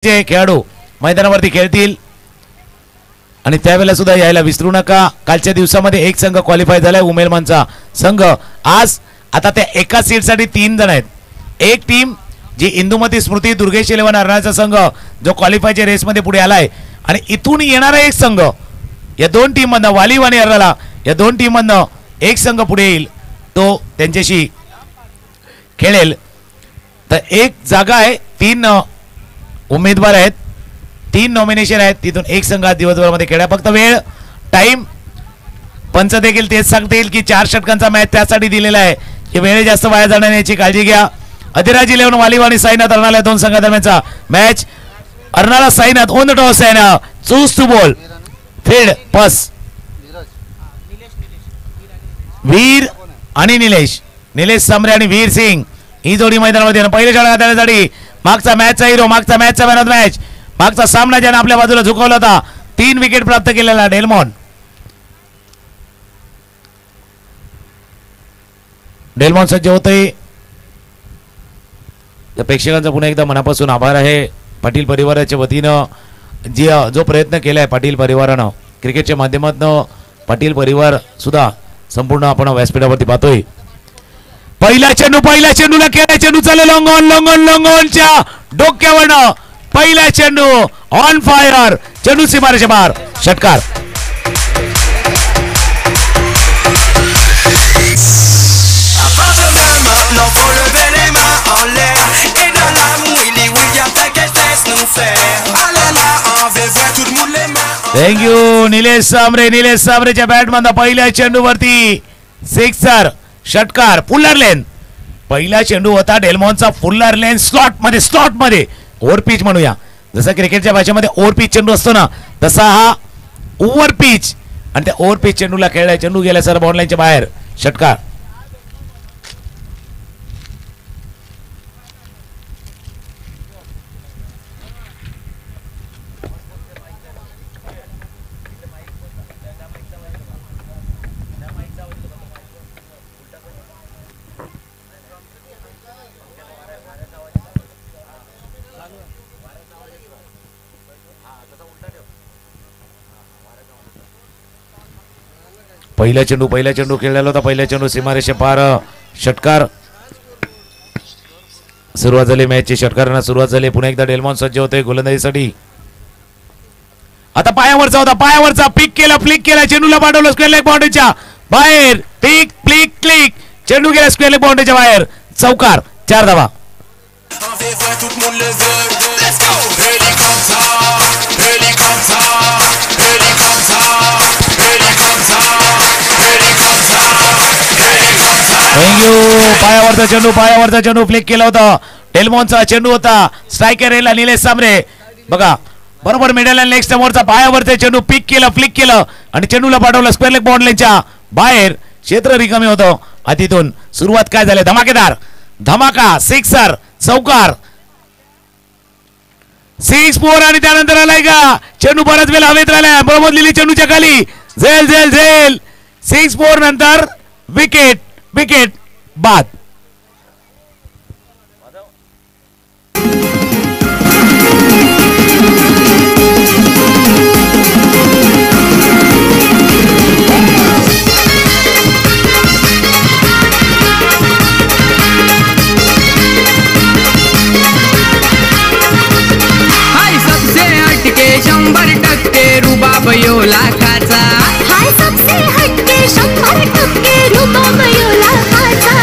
जे खेळाडू मैदानावरती खेळतील आणि त्यावेळेला सुद्धा यायला विसरू नका। कालच्या दिवसामध्ये एक संघ क्वालिफाय झालाय उमेलमानचा संघ। आज आता त्या एका सीटसाठी 3 जण आहेत। एक टीम जी इंदुमती स्मृती दुर्गेश 11 अर्नाळचा संघ जो क्वालिफायच्या रेसमध्ये पुढे आलाय आणि इथून येणारा एक संघ या दोन टीम मधनं वालीव आणि अर्नाळा या दोन टीम मधनं एक संघ पुढे येईल तो त्यांच्याशी खेळेल। तर एक जागा आहे 3 उमेदवार आहेत 3 नॉमिनेशन आहेत तिथून एक संघ दिवसभरामध्ये खेळा। फक्त वेळ टाइम पंच देखील तेच सांगतील की 4 षटकांचा मॅच त्यासाठी दिलेला आहे की वेळ जास्त वाया जाणार याची काळजी घ्या। अधिराज 11 वालीव आणि साईनाथ अर्नाळा दोन संघादरम्यानचा match. Arnala Sainath on the toss आहे चूज टू बॉल फील्ड पास वीर आणि निलेश सामरे आणि वीर सिंग ही जोडी मैदानामध्ये पहिल्या षटकासाठी मागचा मॅचचा हिरो मागचा मॅचचा मॅन ऑफ मॅच मागचा सामना ज्याने आपल्या बाजूला झुकवला होता 3 विकेट प्राप्त केलेला डेलमॉन सज्ज होते। प्रेक्षकांचा पुन्हा एकदा मनापासून आभार आहे पाटील परिवाराच्या वतीनं जो प्रयत्न केलाय पाटील परिवारानं क्रिकेटच्या माध्यमातून पाटील परिवार सुद्धा संपूर्ण आपण व्यासपीठावरती पाहतोय। पहिला चेंडूला केला चेंडू चालू लॉंगॉनच्या डोक्यावरनं पहिला चेंडू ऑन फायर चेंडू सीमारेषे बाहेर षटकार। थँक्यू निलेश सामरेच्या बॅट मधून पहिल्या चेंडूवरती सिक्सर षटकार। फुल्लर लेन पहिला चेंडू होता डेलमॉनचा फुल्लर लेन स्लॉट मध्ये ओव्हर पिच म्हणूया जसं क्रिकेटच्या भाषेमध्ये ओव्हर पिच चेंडू असतो ना तसा हा ओव्हर पिच आणि त्या ओव्हर पिच चेंडूला खेळला चेंडू गेला सर बॉल लाईनच्या बाहेर षटकार। पहिला चेंडू खेळलेला होता पहिला चेंडू सीमारेषे पार षटकार। सुरुवात झाली मॅचची षटकारांना सुरुवात झाली। पुन्हा एकदा डेलमॉन सज्ज होते गोलंदाजीसाठी। आता पायावरचा फ्लिक केला चेंडूला पाठवलं स्क्वेअर लेग बाउंड्रीच्या बाहेर क्लिक चेंडू गेला स्क्वेअर लेग बाउंड्रीच्या बाहेर चौकार 4 धावा। पायावरचा चेंडू फ्लिक केला होता डेलमॉनचा चेंडू होता स्ट्रायकर रेला निलेश सामरे बघा बरोबर मिडल आणि लेग स्टंपवरचा पायावरचा चेंडू फ्लिक केलं आणि चेंडूला पाठवलं स्क्वेअर लेग बाउंड्रीच्या बाहेर क्षेत्र रिकामी होतं। तिथून सुरुवात काय झाली धमाकेदार धमाका सिक्सर चौकार 6-4 आणि त्यानंतर आलाय का चेंडू बराच वेळ हवेत राहिला प्रमोद लिली चेंडूच्या खाली झेल 6-4 नंतर विकेट बाद। हाय सबसे हटके 100% रुबाब यो लाखाचा हाय सबसे हटके 100% रुबाब यो लाखाचा।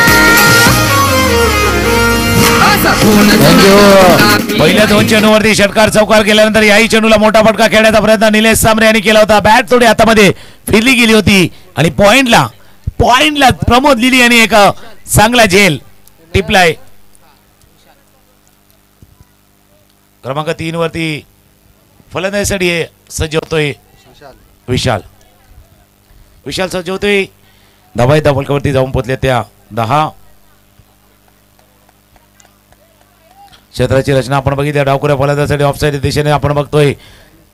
पहिल्या 2 चेंडूवरती षटकार चौकार केल्यानंतर याही चेंडूला मोठा फटका खेळण्याचा प्रयत्न निलेश सामरे यांनी केला होता। बॅट थोडी हातामध्ये फिरली गेली होती आणि पॉइंटला प्रमोद लिली यांनी एक चांगला झेल टिपलाय। क्रमांक 3 वरती फलंदाजीसाठी सज्ज होतोय विशाल सज्ज होतोय। धावा फलकावरती जाऊन पोचले त्या 10 क्षेत्राची रचना आपण बघितली डावखुऱ्या फलंदाजीसाठी ऑफसाईड दिशेने आपण बघतोय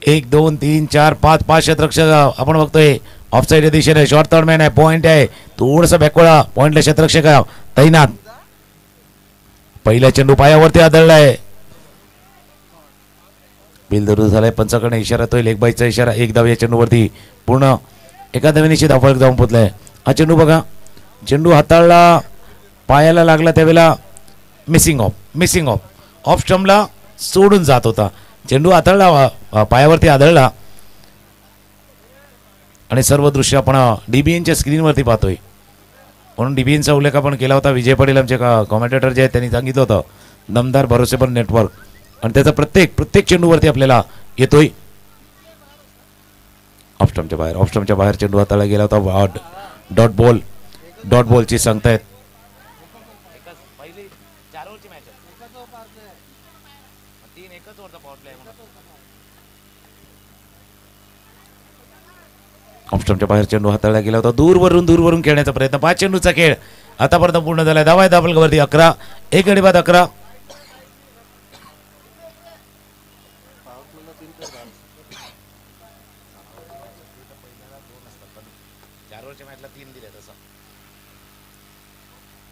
1 2 3 4 5 क्षेत्ररक्षक आपण बघतोय ऑफसाईड दिशेने शॉर्ट थर्ड मॅन आहे पॉइंट आहे थोडंसं बॅकवर्ड पॉइंटला क्षेत्ररक्षक तैनात पहिला चेंडू पायावरती आदळलाय बिल दरुज झालाय. पंचाकडे इशारा तो लेग बाईचा इशारा. एक धाव या चेंडूवरती पूर्ण एका धावेने धावफलक जाऊन पोचलाय. हा चेंडू बघा, चेंडू हाताळला, पायाला लागला त्यावेळेला मिसिंग ऑफ स्टंपला सोडून जात होता. चेंडू हाताळला, पायावरती आदळला आणि सर्व दृश्य आपण डीबीएनच्या स्क्रीनवरती पाहतोय. म्हणून डीबीएनचा उल्लेख आपण केला होता. विजय पाटील आमचे कॉमेंटेटर जे आहेत त्यांनी सांगितलं होतं दमदार भरोसेपर नेटवर्क, आणि त्याचा प्रत्येक चेंडूवरती आपल्याला येतोय. ऑफ स्टंपच्या बाहेर चेंडू हाताळला गेला होता. डॉट बॉलची सांगतायत. ऑफस्टंपच्या बाहेर चेंडू हाताळला गेला होता. दूरवरून खेळण्याचा प्रयत्न. 5 चेंडूचा खेळ आतापर्यंत पूर्ण झालाय. धावा धावफलकावरती 11, एक गडी बाद 11.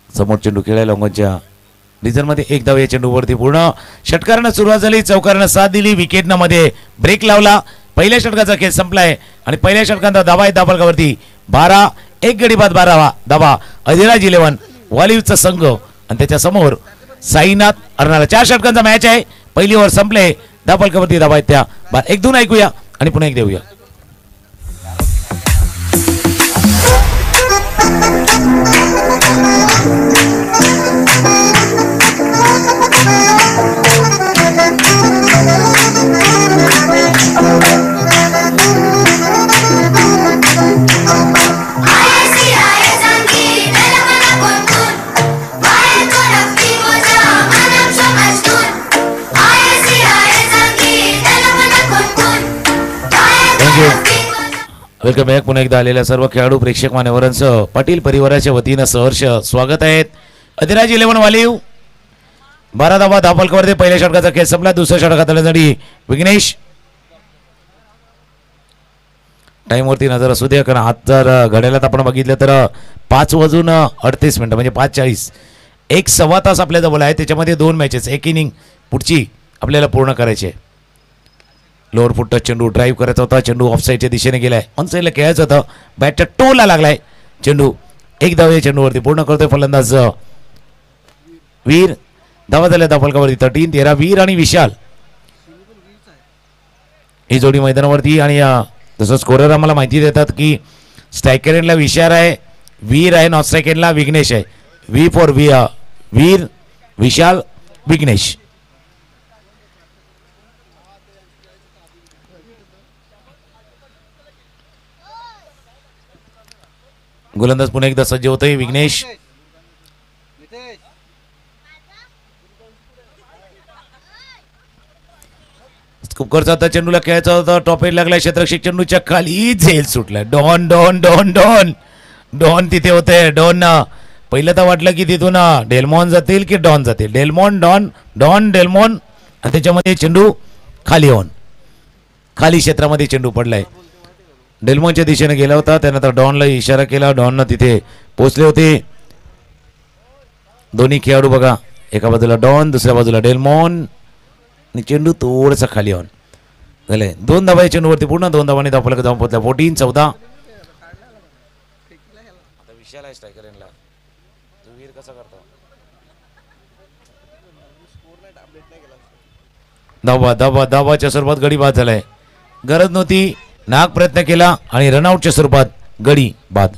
समोर चेंडू खेळायला लॉंगॉनच्या रिझनमध्ये एक धाव या चेंडूवरती पूर्ण. षटकारानं सुरुवात झाली, चौकारानं साथ दिली, विकेटनं मध्ये ब्रेक लावला. पहिल्या षटकाचा खेळ संपलाय आणि पहिल्या षटकांचा धावा आहे धावफलकावरती 12, एक गडी बाद 12 धावा. अधिराज 11 वॉलिवचा संघ आणि त्याच्या समोर साईनाथ अर्नाला. 4 षटकांचा मॅच आहे. पहिली ओव्हर संपले. धावफलकावरती धावा आहेत त्या 1-2 ऐकूया आणि पुन्हा एक देऊया. Welcome back. पुन्हा एकदा आलेल्या सर्व खेळाडू प्रेक्षक मान्यवरांसह पाटील परिवाराच्या वतीनं सहर्ष स्वागत आहेत. अधिराज 11 वालीव 12 धावा धावफलकावरती. पहिल्या षटकाचा खेळ संपला. दुसऱ्या षटकात आल्यासाठी विघ्नेश. टाइमवरती नजर असू द्या, कारण आज जर घड्याळात आपण बघितलं तर 5:38 म्हणजे 5:40. 1.25 तास आपल्या जवळ आहे. त्याच्यामध्ये 2 मॅचेस, एक इनिंग पुढची आपल्याला पूर्ण करायची आहे. लोअर फुट टच चेंडू ड्राईव्ह करायचा होता. चेंडू ऑफ साईडच्या दिशेने गेलाय. ऑन साईडला खेळायचं होतं. बॅटच्या टोला लागलाय चेंडू. एक धाव या चेंडूवरती पूर्ण करतोय फलंदाज वीर. धावा झाल्या धावफलकावरती 13-13. वीर आणि विशाल ही जोडी मैदानावरती. आणि जसं स्कोरर आम्हाला माहिती देतात की स्ट्रायकर एंडला विशाल आहे, वीर आहे, नॉन स्ट्रायक एंडला विघ्नेश आहे. व्ही फॉर वीर, विशाल, विघ्नेश. गोलंदाज पुन्हा एकदा सज्ज होतोय विघ्नेश. कुकरचा आता चेंडूला खेळायचा होता. टॉप एज लागलाय. क्षेत्ररक्षक चेंडूच्या खाली झेल सुटलाय. डॉन तिथे होते. डॉन पहिलं तर वाटलं की तिथून डेल्मॉन जातील की डॉन जातील. डेल्मॉन आणि त्याच्यामध्ये चेंडू खाली क्षेत्रामध्ये चेंडू पडलाय. डेल्मॉनच्या दिशेने गेला होता. त्यानंतर डॉनला इशारा केला. डॉननं तिथे पोहोचले होते. दोन्ही खेळाडू बघा, एका बाजूला डॉन, दुसऱ्या बाजूला डेल्मॉन आणि चेंडू थोडंसं खाली ऑन झालंय. 2 धावा चेंडूवरती पूर्ण. 2 धावांनी धावफलक जाऊन पोहोचला. 14-14. विशाल आहे स्ट्रायकर एंडला. तो वीर कसा करतो. धावाच्या स्वरूपात गडी बाद झालाय. गरज नव्हती. नाग प्रयत्न केला आणि रनआउटच्या स्वरूपात गडी बाद.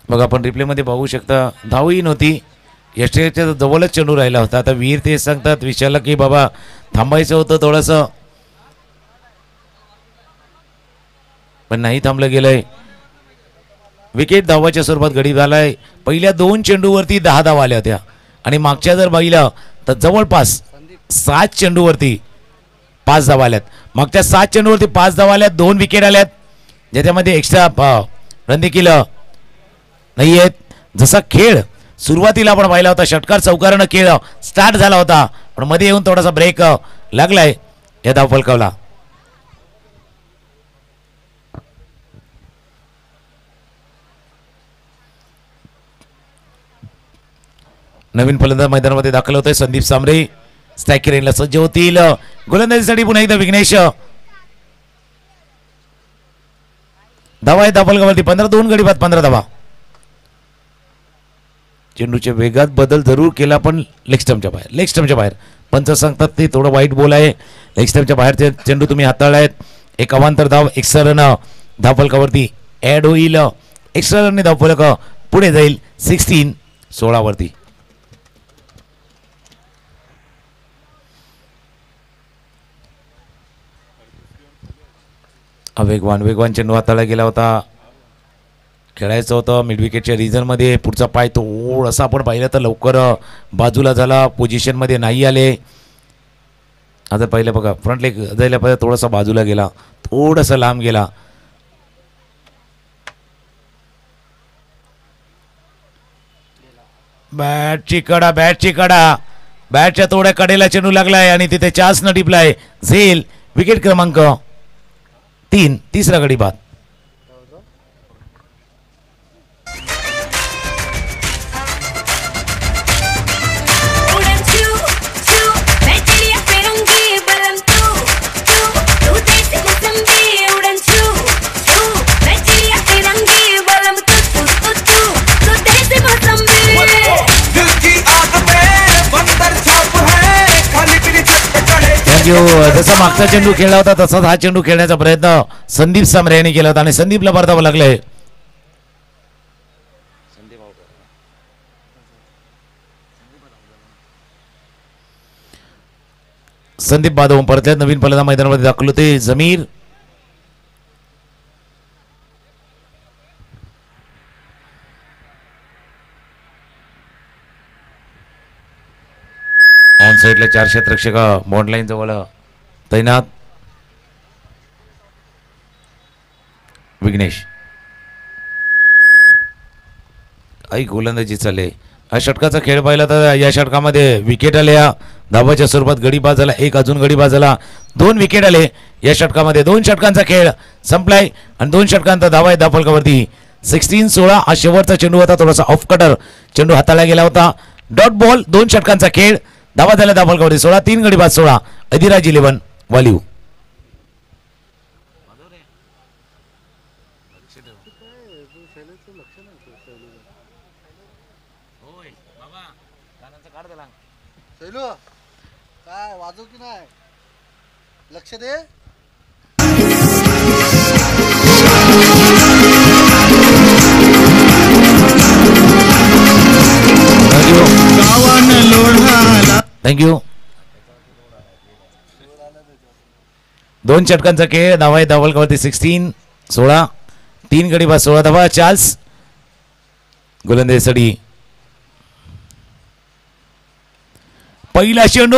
बघ आपण रिप्ले मध्ये बघू शकता, धावही नव्हती. यष्टीच्या जवळच चेंडू राहिला होता. आता वीर ते सांगतात विशालला की बाबा थांबायचं होतं थोडंसं, पण नाही थांबलं गेलंय. विकेट धावाच्या स्वरूपात गडी झालाय. पहिल्या 2 चेंडूवरती 10 धावा आल्या होत्या आणि मागच्या जर बघितलं तर जवळपास 7 चेंडूवरती 5 धावा आल्यात. मागच्या 7 चेंडूवरती 5 धावा आल्यात. 2 विकेट आल्यात, ज्याच्यामध्ये एक्स्ट्रा रन देखील नाही आहेत. जसा खेळ सुरुवातीला आपण पाहिला होता षटकार चौकारानं खेळ स्टार्ट झाला होता, पण मध्ये येऊन थोडासा ब्रेक लागलाय या धावफलकाला. नवीन फलंदाज मैदानामध्ये दाखल होतोय संदीप सांबरे. स्ट्राईक रेंजला सज्ज होतील. गोलंदाजीसाठी पुन्हा एकदा विघ्नेश. धावा आहे धावफलकावरती 15, 2 गडी बाद 15 धावा. चेंडूच्या वेगात बदल जरूर केला, पण लेग स्टंपच्या बाहेर पंच सांगतात ते थोडं वाईट बॉल आहे. लेग स्टंपच्या बाहेरचे चेंडू तुम्ही हाताळलायत. एक अवांतर धाव एक्स्ट्रा रन धावफलकावरती ऍड होईल. एक्स्ट्रा रनने धावफलक पुढे जाईल 16 वरती. वेगवान चेंडू हाताळला गेला होता. खेळायचं होतं मिड विकेटच्या रिजनमध्ये. पुढचा पाय थोडासा आपण पाहिलं तर लवकर बाजूला झाला, पोझिशनमध्ये नाही आले. आता पाहिलं बघा फ्रंट लेग जायला पाहिजे, थोडासा बाजूला गेला, थोडासा लांब गेला. बॅटची कडा बॅटच्या थोड्या कडेला चेंडू लागलाय आणि तिथे चान्स न टिपलाय. झेल विकेट क्रमांक 3, तिसरा गडी बाद. जसा मागचा चेंडू खेळला होता तसाच हा चेंडू खेळण्याचा प्रयत्न संदीप सांबरे यांनी केला होता आणि संदीपला परतावं लागलंय. संदीप बाद होऊन परतल्यात. नवीन फलंदाज मैदानामध्ये दाखल होते जमीर. ऑन साइडला 4 क्षेत्ररक्षक बॉन्ड लाईन जवळ तैनात. विघ्नेश आई गोलंदाजी चालले. हा षटकाचा खेळ पाहिला तर या षटकामध्ये विकेट आल्या. धावाच्या स्वरूपात गडी बाद झाला, एक अजून गडी बाद झाला, 2 विकेट आले या षटकामध्ये. 2 षटकांचा खेळ संपलाय आणि 2 षटकांचा धावा आहे धावफलकावरती 16. हा शेवटचा चेंडू होता, थोडासा ऑफ कटर चेंडू हाताळला गेला होता. Dot ball. 2 षटकांचा खेळ. धावा झाल्या धावफलकावरती 16, 3 गडी बाद 16. अधिराज 11 वालिव. काय वाजव की नाही, लक्ष दे. थँक्यू. 2 षटकांचा खेळ. धावा आहे धावफलकावरती 16, 3 गडी बाद 16 धावा. चार्ल्स गोलंदाजीसाठी पहिला चेंडू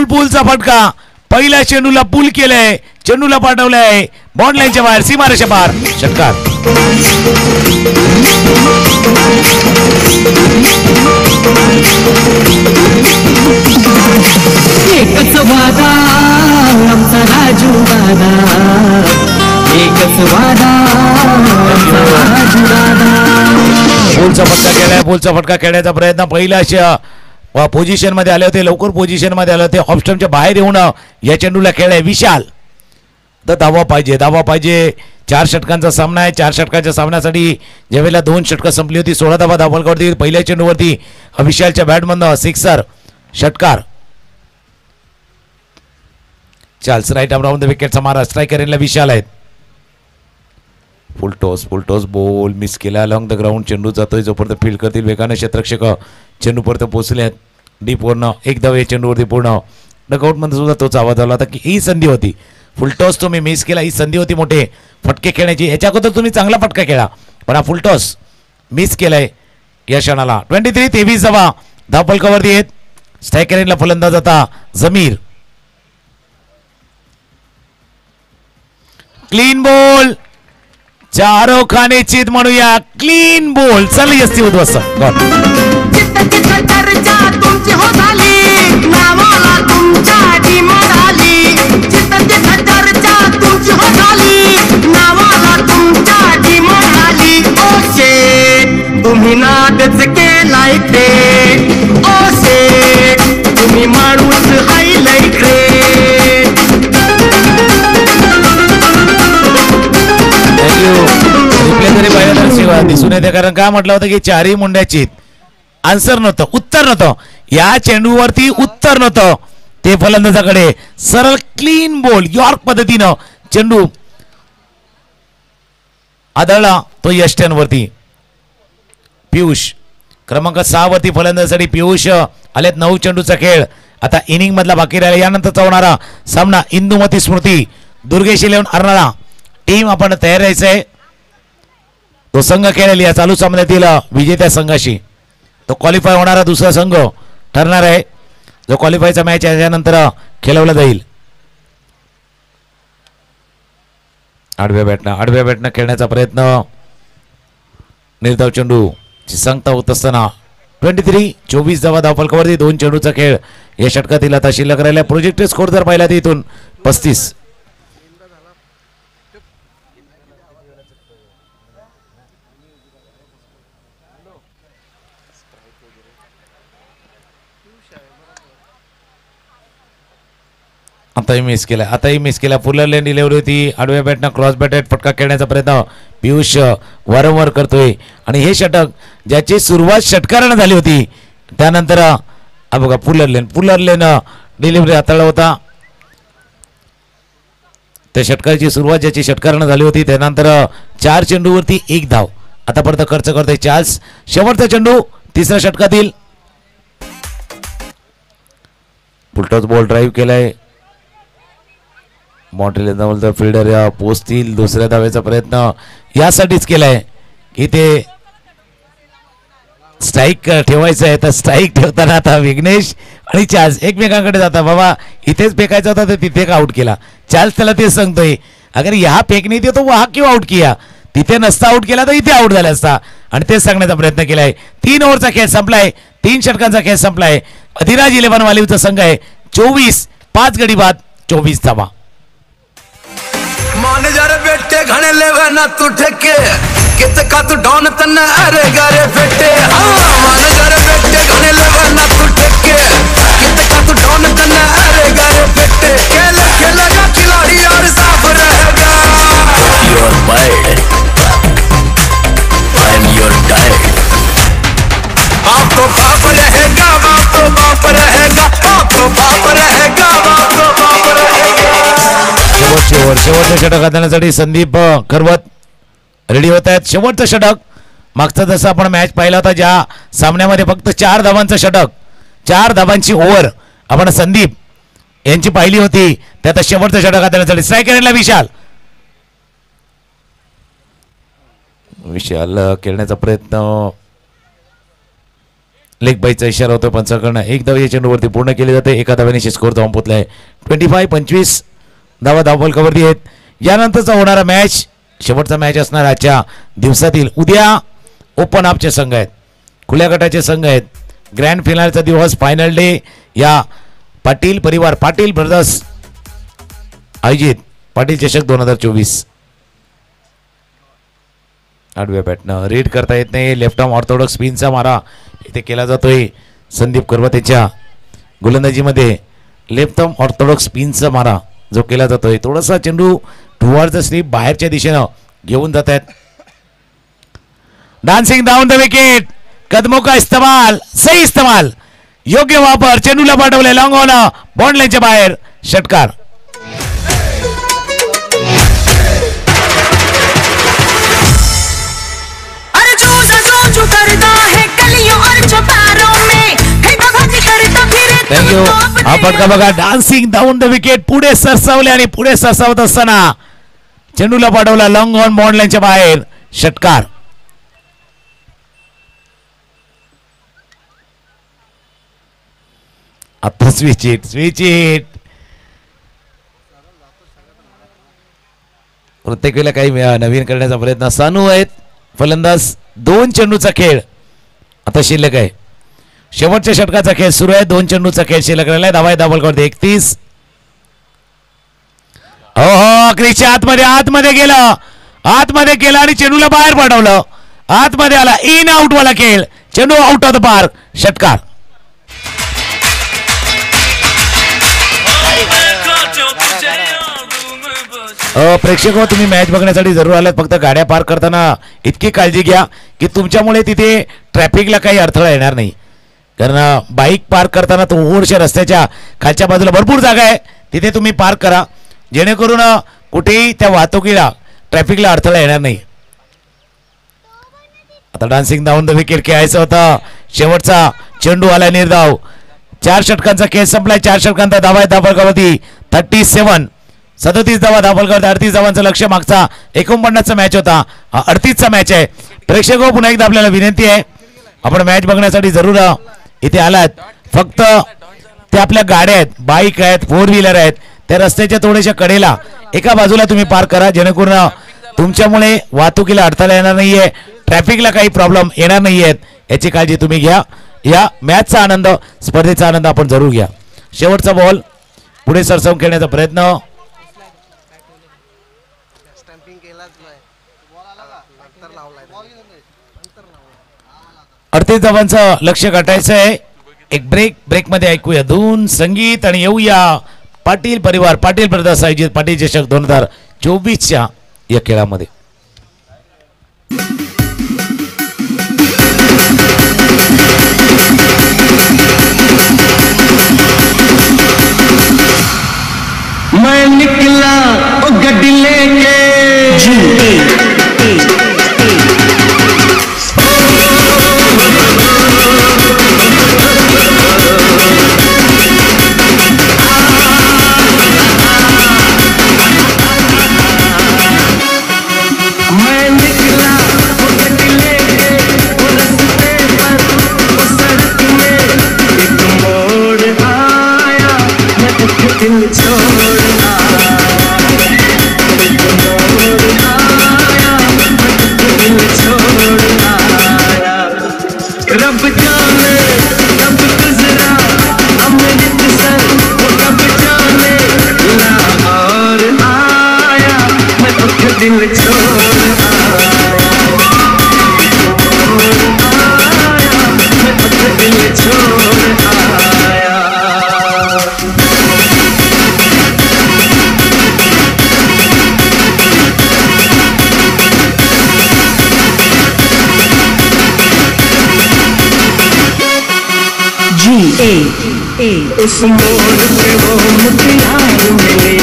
पूलचा फटका. पहिल्या चेंडूला पूल केलंय, चेंडूला पाठवलंय बॉन्ड लाईनच्या बाहेर, सीमारेषा पार. षटकार. एकच वादा आमचा राजू दादा, एकच वादा आमचा राजू दादा. पूलचा फटका खेळण्याचा प्रयत्न. पहिला पोझिशन मध्ये आले होते, लवकर पोझिशन मध्ये आले होते. ऑप्शनच्या बाहेर येऊन या चेंडूला खेळलाय विशाल. तर धावा पाहिजे. 4 षटकांचा सामना आहे. 4 षटकांच्या सामन्यासाठी ज्यावेळेला 2 षटकं संपली होती 16 धावा धावफलकावरती. पहिल्या चेंडूवरती विशालच्या बॅटमधनं 6 षटकार. Charles right arm round the विकेटचा मारा. स्ट्रायकर यांना विशाल आहेत. फुल टॉस बॉल मिस केला. अलॉंग द ग्राउंड चेंडू जातोय, जोपर्यंत फील्ड करतील वेगाने क्षेत्ररक्षक चेंडू पर्यंत पोहोचले आहेत. डीप वरनं एक धाव या चेंडूवरती पूर्ण. डगआउट मध्ये सुद्धा तोच आवाज आला होता की ही संधी होती. फुलटॉस तुम्ही मिस केला, ही संधी होती मोठे फटके खेळण्याची. याच्या अगोदर तुम्ही चांगला फटका खेळा, पण हा फुलटॉस मिस केलाय या क्षणाला. 23 धावा धावफलकावरती आहेत. स्ट्रायकरला फलंदाज आता जमीर. क्लीन चारो खाने चित म्हणूया क्लीन बोल चल यस्ती उद्ध्वस्त गॉड चर्चा तुमची हो झाली नावाला तुमच्या डिमांड आली चर्चा तुमची हो झाली नावाला तुमच्या डिमांड आली ओ शेट तुम्ही नाटच केलाय ते ओ शेट तुम्ही माणूस हाय लय ग्रेट थँक्यू रिप्ले तरी पाहिलं तर शिवा दिसून येते कारण काय म्हटलं होतं की चारही मुंड्याची आन्सर नव्हतं उत्तर नव्हतं या चेंडूवरती उत्तर नव्हतं ते फलंदाजाकडे सरळ क्लीन बोल यॉर्क पद्धतीनं चेंडू आदळला तो यष्टनवरती पियुष क्रमांक 6 वरती फलंदाजासाठी पियुष आलेत 9 चेंडूचा खेळ आता इनिंग मधला बाकी राहिला यानंतरचा होणारा सामना इंदुमती स्मृती दुर्गेश इलेव्हन अर्नाळा टीम आपण तयार राहायचंय तो संघ खेळेल या चालू सामन्यातील विजेत्या संघाशी तो क्वालिफाय होणारा दुसरा संघ ठरणार आहे जो क्वालिफायचा मॅच याच्यानंतर खेळवला जाईल आडव्या बॅटनं खेळण्याचा प्रयत्न निर्धाव चेंडू ची सांगता होत असताना 24 धावा धावफलकावरती 2 चेंडूचा खेळ या षटकातील आता शिल्लक राहिला प्रोजेक्टेड स्कोर जर पाहिला तर इथून 35 आताही मिस केला फुलर लेन डिलिव्हरी होती आडव्या बॅटनं क्रॉस बॅटेड फटका खेळण्याचा प्रयत्न पियुष वारंवार करतोय आणि हे षटक ज्याची सुरुवात षटकारानं झाली होती त्यानंतर बघा फुलर लेन डिलिव्हरी हाताळला होता त्या षटकाची सुरुवात ज्याची षटकारानं झाली होती त्यानंतर 4 चेंडूवरती 1 धाव आतापर्यंत खर्च करतोय चार्ल्स शेवटचा चेंडू तिसऱ्या षटकातील फुलटॉस बॉल ड्राईव्ह केलाय मॉन्टेल फिल्डर या पोचतील दुसऱ्या धावेचा प्रयत्न यासाठीच केलाय की ते स्ट्राईक ठेवायचं आहे तर स्ट्राईक ठेवताना आता विघ्नेश आणि चार्ल्स एकमेकांकडे जाता बाबा इथेच फेकायचा होता तर तिथे का आउट केला चार्ल्स त्याला तेच सांगतोय अगर यहाँ फेकने दिया तो वहां क्यों आउट किया तिथे नसता आउट केला तर इथे आउट झाला असता आणि तेच सांगण्याचा प्रयत्न केलाय 3 ओव्हरचा खेळ संपलाय 3 षटकांचा खेळ संपलाय अधिराज 11 वालीवचा संघ आहे 24 गडी बाद 24 धावा मान जरे बेटे घणे लेवे ना तू ठेके कित का तू डॉन तन अरे गरे बेटे मान जरे बेटे घणे लेवे ना तू ठेके कित का तू डॉन तन अरे गरे बेटे खेलेगा खिलाड़ी और साफ रहेगा your mind I am your diet बाप तो बाप रहेगा बाप तो बाप रहेगा बाप तो बाप रहेगा बाप तो बाप रहेगा शेवटचं षटक हाताळण्यासाठी संदीप खरवत रेडी होत आहेत शेवटचं षटक मागचा जसं आपण मॅच पाहिला होता ज्या सामन्यामध्ये फक्त 4 धावांचं षटक 4 धावांची ओव्हर आपण संदीप यांची पाहिली होती त्यात शेवटचं षटक हाताळण्यासाठी स्ट्रायकरला विशाल खेळण्याचा प्रयत्न लेग बाईचा इशारा होतो पंचाकडनं 1 धाव या चेंडूवरती पूर्ण केली जाते एका धाव्याने स्कोर जाऊन पोहोचलाय 25 धावा धावफलकावरती आहेत यानंतरचा होणारा मॅच शेवटचा मॅच असणार आजच्या दिवसातील उद्या ओपन अपचे संघ आहेत खुल्या गटाचे संघ आहेत ग्रँड फिनालचा दिवस फायनल डे या पाटील परिवार पाटील ब्रदर्स आयोजित पाटील चषक 2024 आडव्या बॅटनं रीड करता येत नाही लेफ्ट आर्म ऑर्थोडॉक्स स्पिनचा मारा इथे केला जातोय संदीप करवत याच्या गोलंदाजीमध्ये लेफ्ट आर्म ऑर्थोडॉक्स स्पिनचा मारा जो केला जातोय थोडासा चेंडू टुवर्ड्स द स्लिप बाहेरच्या दिशेनं घेऊन जात आहेत डान्सिंग डाउन द विकेट कदमों का इस्तेमाल सही इस्तेमाल योग्य वापर चेंडूला पाठवले लॉंग ऑन बॉन्ड लाईनच्या बाहेर षटकार थँक्यू हा फटका बघा डान्सिंग डाऊन द विकेट पुढे सरसावले आणि पुढे सरसावत असताना चेंडूला पाठवला लॉंग ऑन बॉन्ड लाईनच्या बाहेर षटकार आता स्विच इट प्रत्येक वेळेला काही नवीन करण्याचा प्रयत्न. सानू आहेत फलंदाज. 2 चेंडूचा खेळ आता शिल्लक आहे. शेवटच्या षटकाचा खेळ सुरू आहे. 2 चेंडूचा खेळ शिल्लक राहिला आहे. धावा धाबल करते 31. हो क्रिसच्या आतमध्ये गेलं आणि चेंडूला बाहेर पाठवलं. आतमध्ये आला. इन आउट वाला खेळ. चेंडू आउट ऑफ द पार्क. षटकार. प्रेक्षक हो, तुम्ही मॅच बघण्यासाठी जरूर आलात. फक्त गाड्या पार्क करताना इतकी काळजी घ्या की तुमच्यामुळे तिथे ट्रॅफिकला काही अडथळा येणार नाही. कारण बाईक पार्क करताना थोडशा रस्त्याच्या खालच्या बाजूला भरपूर जागा आहे, तिथे तुम्ही पार्क करा, जेणेकरून कुठेही त्या वाहतुकीला ट्रॅफिकला अडथळा येणार नाही. आता डान्सिंग डाऊन द विकेट खेळायचं होतं. शेवटचा चेंडू आला निर्धाव. 4 षटकांचा खेळ संपलाय. 4 षटकांचा धावा धापलकावरती 37. 37 धावा धापलकावरती 38 धावांचं लक्ष. मागचा 49चा मॅच होता, हा 38चा मॅच आहे. प्रेक्षक हो, पुन्हा एकदा आपल्याला विनंती आहे, आपण मॅच बघण्यासाठी जरूर इथे आलात. फक्त ते आपल्या गाड्या आहेत, बाईक आहेत, 4 व्हीलर आहेत, त्या रस्त्याच्या थोड्याशा कडेला एका बाजूला तुम्ही पार्क करा, जेणेकरून तुमच्यामुळे वाहतुकीला अडथळा येणार नाहीये, ट्रॅफिकला काही प्रॉब्लेम येणार नाहीयेत, याची काळजी तुम्ही घ्या. या मॅचचा आनंद, स्पर्धेचा आनंद आपण जरूर घ्या. शेवटचा बॉल पुढे सरसावून खेळण्याचा प्रयत्न. 38 धावांचं लक्ष गाठायचं आहे. एक ब्रेकमध्ये ऐकूया धून संगीत आणि येऊया पाटील परिवार, पाटील ब्रदर्स आयोजित पाटील चषक 2024च्या या खेळामध्ये. मैं निकला ओ गड्डी लेके उस मोड़ पे वो मुटियार मिले,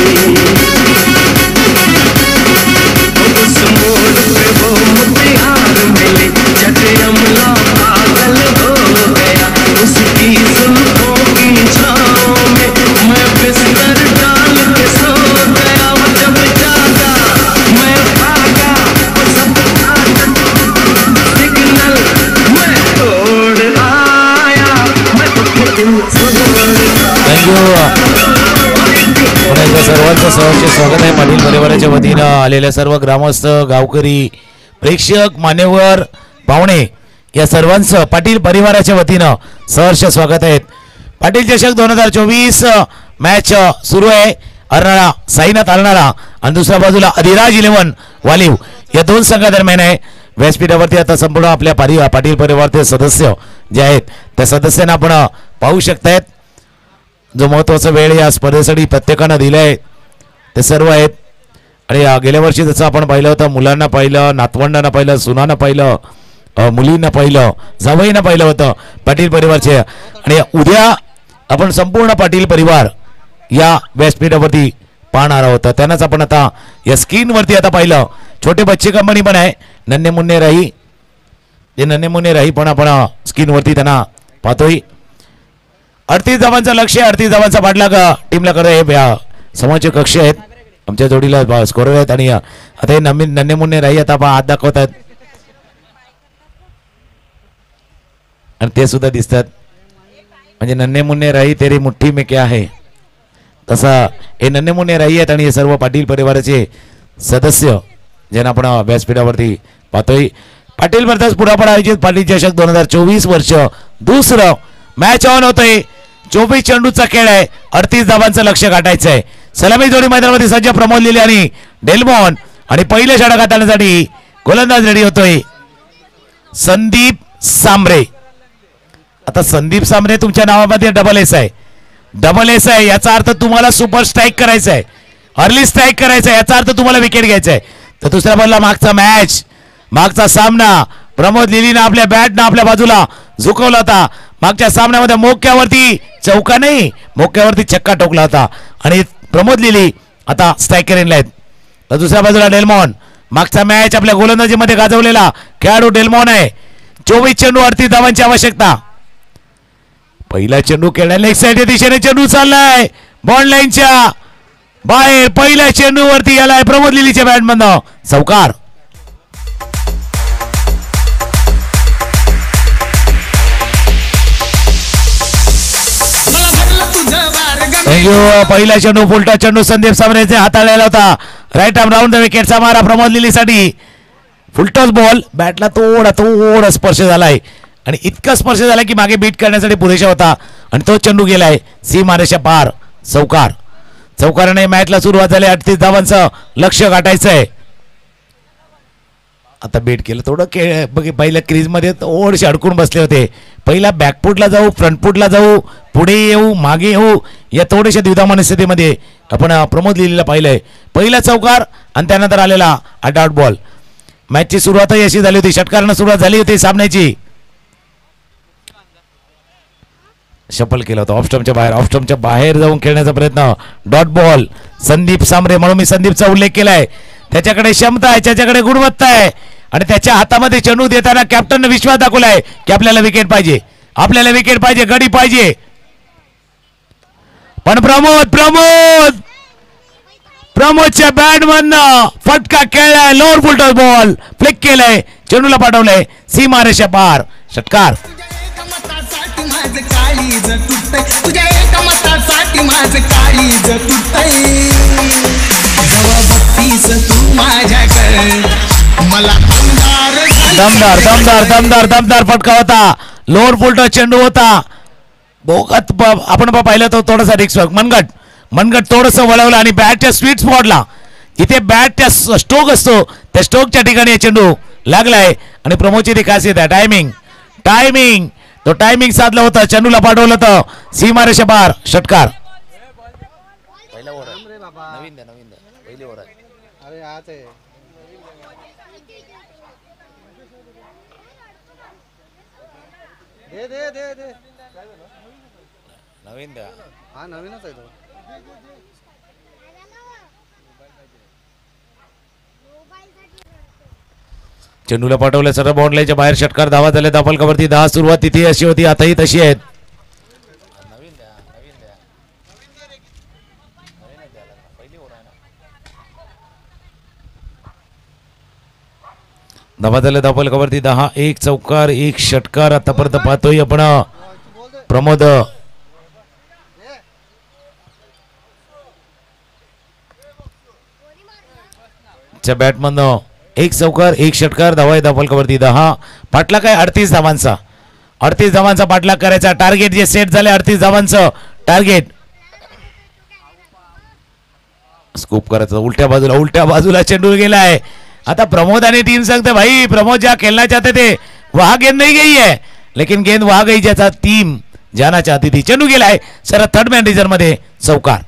उस मोड़ पे वो मुटियार मिले, जटे अमला पागल हो गया उसकी जुल्फों की छाँव में, मैं बिस्तर डाल के सो गया, जब जागा मैं भागा वो सब सिग्नल मैं तोड़ आया, मैं तो सर्वांचं सहर्ष स्वागत आहे. पाटील परिवाराच्या वतीनं आलेल्या सर्व ग्रामस्थ, गावकरी, प्रेक्षक, मान्यवर, पाहुणे या सर्वांचं पाटील परिवाराच्या वतीनं सहर्ष स्वागत आहे. पाटील चषक 2024 मॅच सुरू आहे. अर्नाळा साईनाथ अर्नाळा आणि दुसऱ्या बाजूला अधिराज 11 वालीव या 2 संघादरम्यान आहे. व्यासपीठावरती आता संपूर्ण आपल्या पाटील परिवाराचे सदस्य जे आहेत त्या सदस्यांना आपण पाहू शकतायत. जो महत्त्वाचा वेळ या स्पर्धेसाठी प्रत्येकानं दिलाय ते सर्व आहेत. आणि गेल्या वर्षी जसं आपण पाहिलं होतं, मुलांना पाहिलं, नातवंडांना पाहिलं, सुनांना पाहिलं, मुलींना पाहिलं, जावईंना पाहिलं होतं पाटील परिवारचे. आणि उद्या आपण संपूर्ण पाटील परिवार या व्यासपीठावरती पाहणार आहोत. त्यांनाच आपण आता या स्क्रीनवरती आता पाहिलं. छोटे बच्चे कंपनी पण आहे, नन्हे मुन्ने राही, ते नन्हे मुन्ने राही पण आपण स्क्रीनवरती त्यांना पाहतोय. 38 धावांचा लक्ष, 38 धावांचा पाठलाग टीमला करत आहे. समोरचे कक्ष आहेत आमच्या जोडीला स्कोरर आहेत. आणि आता हे नन्हे मुन्ने राही आता हात दाखवत आहेत आणि ते सुद्धा दिसतात. म्हणजे नन्हे मुन्ने राही तेरी मुठ्ठी में क्या है, तसा हे नन्हे मुन्ने राही आहेत. आणि हे सर्व पाटील परिवाराचे सदस्य ज्यांना आपण व्यासपीठावरती पाहतोय. पाटील वर्सेस पुढापड आयोजित पाटील चषक 2024 वर्ष दुसरं मॅच ऑन होतंय. 24 चेंडूचा खेळ आहे. 38 धावांचं लक्ष्य गाठायचं आहे. सलामी जोडी मैदानामध्ये सज्ज प्रमोद लिले आणि डेल्मॉन आणि पहिल्या षटक हाताळण्यासाठी गोलंदाज रेडी होतोय संदीप सांबरे. आता संदीप सांबरे तुमच्या नावामध्ये डबल एस आहे. डबल एस आहे याचा अर्थ तुम्हाला सुपर स्ट्राईक करायचा आहे. अर्ली स्ट्राईक करायचा आहे याचा अर्थ तुम्हाला विकेट घ्यायचा आहे. तर दुसऱ्या बॉलला मागचा सामना प्रमोद लिलीनं आपल्या बॅटनं आपल्या बाजूला झुकवला होता. मागच्या सामन्यामध्ये मोक्यावरती चौका नाही मोक्यावरती छक्का टोकला होता आणि प्रमोद लिली आता स्ट्रायकर इनला आहेत. तर दुसऱ्या बाजूला डेल्मॉन मागचा मॅच आपल्या गोलंदाजीमध्ये गाजवलेला खेळाडू डेल्मॉन आहे. 24 चेंडू 38 धावांची आवश्यकता. पहिला चेंडू खेळण्याला लेग साईड दिशेने चेंडू चाललाय बॉन्ड लाईनच्या बाहेर. पहिल्या चेंडूवरती गेलाय प्रमोद लिलीच्या बॅटमधनं चौकार. पहिला चेंडू फुलटा चेंडू संदीप सांबरेचे हाताळलेला होता. राईट आर्म राऊंड द विकेटचा मारा प्रमोद लिलीसाठी. फुलटॉस बॉल बॅटला थोडा स्पर्श झालाय आणि इतका स्पर्श झाला की मागे बीट करण्यासाठी पुरेशा होता आणि तो चेंडू गेलाय सीमारेषा पार. चौकार. चौकाराने मॅचला सुरुवात झाली. 38 धावांचं लक्ष्य गाठायचं आहे. आता बेट केलं थोडं पहिल्या क्रीजमध्ये थोडेसे अडकून बसले होते. पहिला बॅकफुटला जाऊ फ्रंटफुटला जाऊ पुढे येऊ मागे येऊ या थोड्याशा द्विधा मनस्थितीमध्ये आपण प्रमोद लिलीला पाहिलंय. पहिला चौकार आणि त्यानंतर आलेला आउट बॉल. मॅचची सुरुवातही अशी झाली होती. षटकारानं सुरुवात झाली होती सामन्याची. शफल केला होता ऑफस्टम्पच्या बाहेर जाऊन खेळण्याचा प्रयत्न. डॉट बॉल संदीप सांबरे म्हणून मी संदीपचा उल्लेख केलाय. त्याच्याकडे क्षमता आहे त्याच्याकडे गुणवत्ता आहे आणि त्याच्या हातामध्ये चेंडू देताना कॅप्टनने विश्वास दाखवलाय की आपल्याला विकेट पाहिजे गडी पाहिजे. पण प्रमोदच्या बॅट मधनं फटका खेळलाय. लोअर फुलटॉस बॉल फ्लिक केलाय चेंडूला पाठवलंय सीमारेषा पार. षटकार. तुझ्या एका मतासाठी माझं काळीज तुटतंय. तू माझ्याकडे मला दमदार फटका होता. लोअर फुलटॉस चेंडू होता. आपण पाहिलं तो थोडासा रिक्स मनगट थोडस वळवलं आणि बॅटच्या स्वीट स्पॉटला जिथे बॅटच्या स्ट्रोक असतो त्या स्ट्रोकच्या ठिकाणी चेंडू लागलाय आणि प्रमोदची ती खासियत आहे टायमिंग तो टायमिंग साधलं होतं. चेंडूला पाठवलं होतं सीमारेषा पार. षटकार. अरे आज आहे दे नवीन द्या. हा नवीनच आहे तो. चेंडूला पाठवलं सर्व बाउंड्रीच्या बाहेर. षटकार. धावा झाले धावफलकावरती 10. सुरुवात तिथे अशी होती आताही तशी आहेत. धावा झाले धावफलकावरती 10. 1 चौकार 1 षटकार. आतापर्यंत पाहतोय आपण प्रमोद च्या बॅटमधनं 1 चौकार 1 षटकार. धावा धावफलकावरती 10. पाठला काय 38 धावांचा पाठलाग करायचा. टार्गेट जे सेट झाले 38 धावांचं टार्गेट. स्कूप करायचं उलट्या बाजूला चेंडू गेलाय. आता प्रमोद आणि टीम सांगते भाई प्रमोद क्या खेलना चाहते थे वहां गेंद नहीं गई है लेकिन गेंद वहां गई जैसा टीम जाना चाहती थी. चेंडू गेलाय सर थर्ड मॅन रिझर्व मध्ये. चौकार.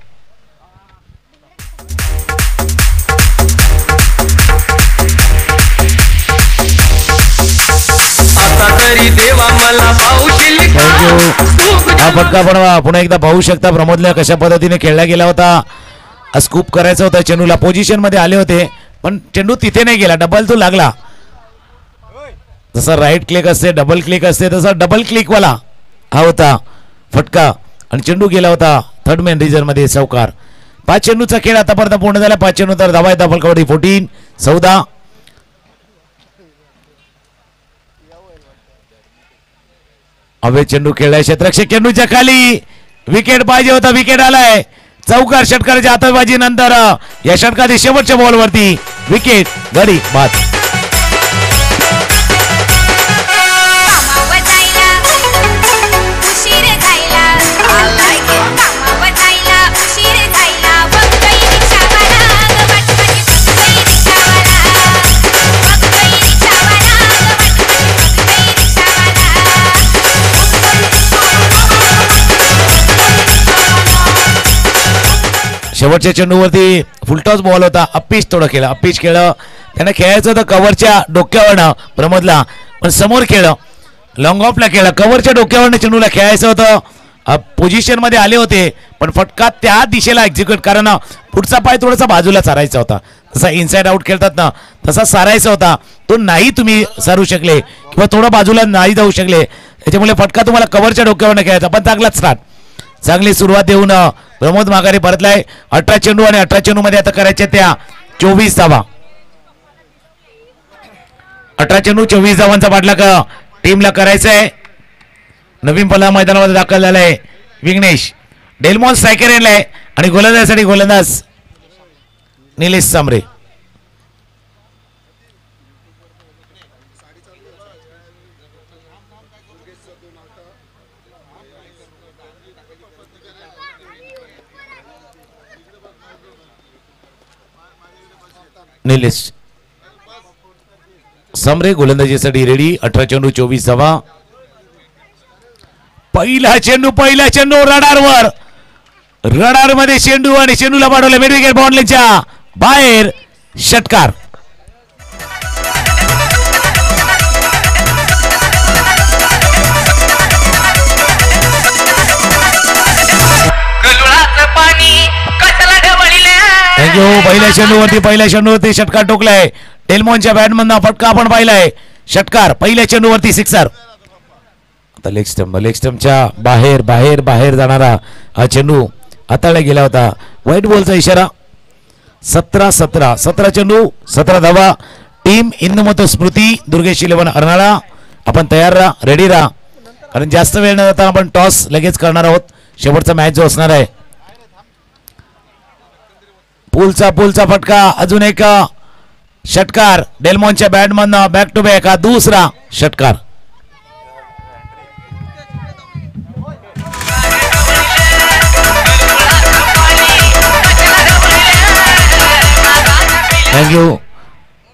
हा फटका पण पुन्हा एकदा पाहू शकता प्रमोदला कशा पद्धतीने खेळला गेला होता. स्कूप करायचा होता चेंडूला. पोझिशन मध्ये आले होते पण चेंडू तिथे नाही गेला. डबल तो लागला. जसा राईट क्लिक असते डबल क्लिक असते तसा डबल क्लिक वाला हा होता फटका आणि चेंडू गेला होता थर्ड मॅन रिझर्व मध्ये. चौकार. 5 चेंडूचा खेळ आतापर्यंत पूर्ण झाला. 5 चेंडू तर धावा धावफलकावरती 14 14. हवे चेंडू खेळलाय क्षेत्ररक्षक चेंडूच्या खाली. विकेट पाहिजे होता विकेट आलाय. चौकार षटकाराच्या आतषबाजी नंतर या षटकाच्या शेवटच्या बॉलवरती विकेट, गडी बाद. शेवटच्या चेंडूवरती फुलटॉस बॉल होता. अप्पीच थोडं केलं, अप्पीच खेळलं. त्यानं खेळायचं होतं कव्हरच्या डोक्यावरनं प्रमोदला, पण समोर खेळलं, लॉंग ऑफला खेळलं. कव्हरच्या डोक्यावरनं चेंडूला खेळायचं होतं. पोझिशन मध्ये आले होते पण फटका त्या दिशेला एक्झिक्यूट, कारण पुढचा पाय थोडासा बाजूला सारायचा होता. तसा इनसाइड आउट खेळतात ना, तसा सारायचा होता. तो नाही तुम्ही सारू शकले किंवा थोडा बाजूला नाही जाऊ शकले, त्याच्यामुळे फटका तुम्हाला कव्हरच्या डोक्यावरनं खेळायचा. पण चांगलाच स्टार्ट, चांगली सुरुवात देऊन प्रमोद माघारी परतलाय. 18 चेंडू आणि 18 चेंडू मध्ये आता करायच्या त्या 24 धावा. 18 चेंडू 24 धावांचा पाठलाग टीमला करायचा आहे. नवीन पल्ला मैदानामध्ये दाखल झालाय विघ्नेश. डेलमॉन स्ट्रायकर आहे आणि गोलंदाजासाठी गोलंदाज निलेश सांबरे. निलेश सांबरे गोलंदाजीसाठी रेडी. 18 चेंडू 24 धावा. पहिला चेंडू रडारवर, रडार मध्ये चेंडू आणि चेंडूला पाठवलं मिड विकेट बाउंड्रीच्या बाहेर, षटकार. थँक्यू. पहिल्या चेंडूवरती षटकार ठोकलाय. डेलमॉनच्या बॅटमधनं फटका आपण पाहिलाय. षटकार पहिल्या चेंडूवरती सिक्सर. आता लेग स्टंपच्या बाहेर बाहेर बाहेर जाणारा हा चेंडू हाताळला गेला होता. व्हाईट बॉलचा इशारा. 17 चेंडू 17 धावा. टीम इंदुमत स्मृती दुर्गेश 11 अर्नाळा. आपण तयार राहा, रेडी राहा, कारण जास्त वेळ न जाता आपण टॉस लगेच करणार आहोत. शेवटचा मॅच जो असणार आहे. पुलचा फटका. अजून एक षटकार डेलमॉनच्या बॅटमधनं बॅक टू बॅक हा दुसरा षटकार. थँक्यू.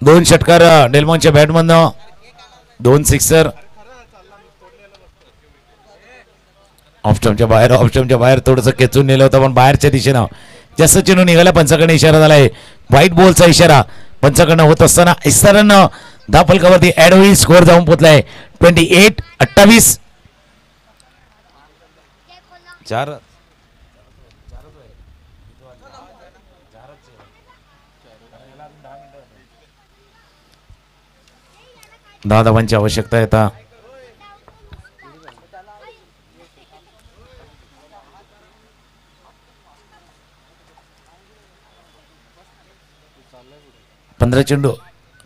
2 षटकार डेलमॉनच्या बॅटमधनं, 2 सिक्सर. ऑफस्टम्पच्या बाहेर थोडंसं खेचून नेलं होतं पण बाहेरच्या दिशेनं जास्त चेंडू निघाला. पंचाकडे इशारा झालाय. व्हाईट बॉलचा इशारा पंचाकडनं होत असताना इस्तारानं धापलकावरती ऍड होईल. स्कोअर जाऊन पोहोचलाय 28-28. 4 10 धावांची आवश्यकता आहे आता. पंधरा चेंडू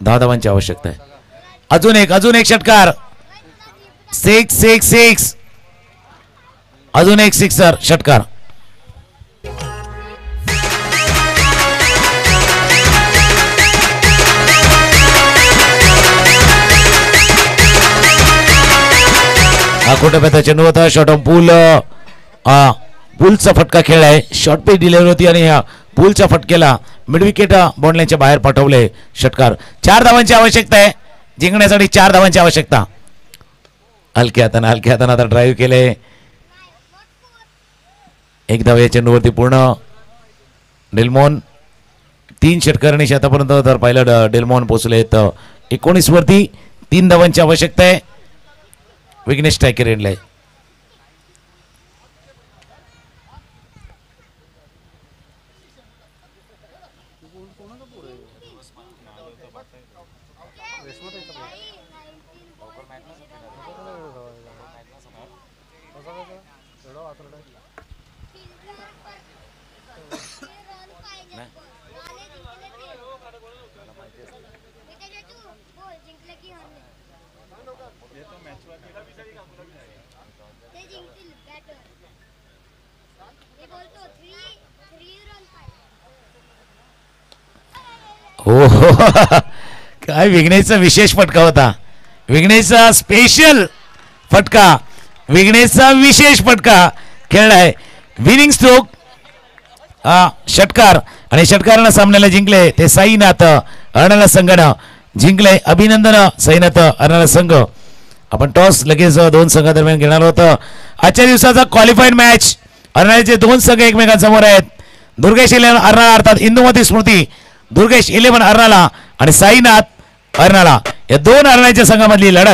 10 धावांची आवश्यकता आहे. अजून एक षटकार. 6 अजून एक सिक्सर षटकार. हा खोटप्याचा चेंडू होता. शॉर्ट ऑन पूलचा फटका खेळ आहे. शॉर्ट पिच डिलिव्हरी होती आणि ह्या पूलच्या फटकेला मिड विकेट बाउंड्रीच्या बाहेर पाठवले. षटकार. 4 धावांची आवश्यकता आहे. जिंकण्यासाठी 4 धावांची आवश्यकता. हलक्या हाताने आता ड्राईव्ह केले. 1 धाव या चेंडूवरती पूर्ण. डेलमॉन 3 षटकारांनी आतापर्यंत जर पाहिलं डेलमॉन पोहोचले तर 19 वरती 3 धावांची आवश्यकता आहे. विघ्नेश स्ट्रायकर एंडलाय. हो हो काय विघ्नेशचा विशेष फटका होता. विघ्नेशचा स्पेशल फटका, विघ्नेशचा विशेष फटका खेळलाय. विनिंग स्ट्रोक षटकार आणि षटकारानं सामन्याला जिंकले ते साईनाथ अर्नाळा संघानं जिंकले. अभिनंदन साईनाथ अर्नाळा संघ. आपण टॉस लगेच दोन संघादरम्यान घेणार होतं. आजच्या दिवसाचा क्वालिफाईड मॅच अर्नाळ्याचे दोन संघ एकमेकांसमोर आहेत. दुर्गेश 11 अर्नाळा अर्थात इंदुमती स्मृती दुर्गेश 11 अर्नाळा आणि साईनाथ अर्नाळा या दोन अर्नाळ्याच्या संघामधली लढत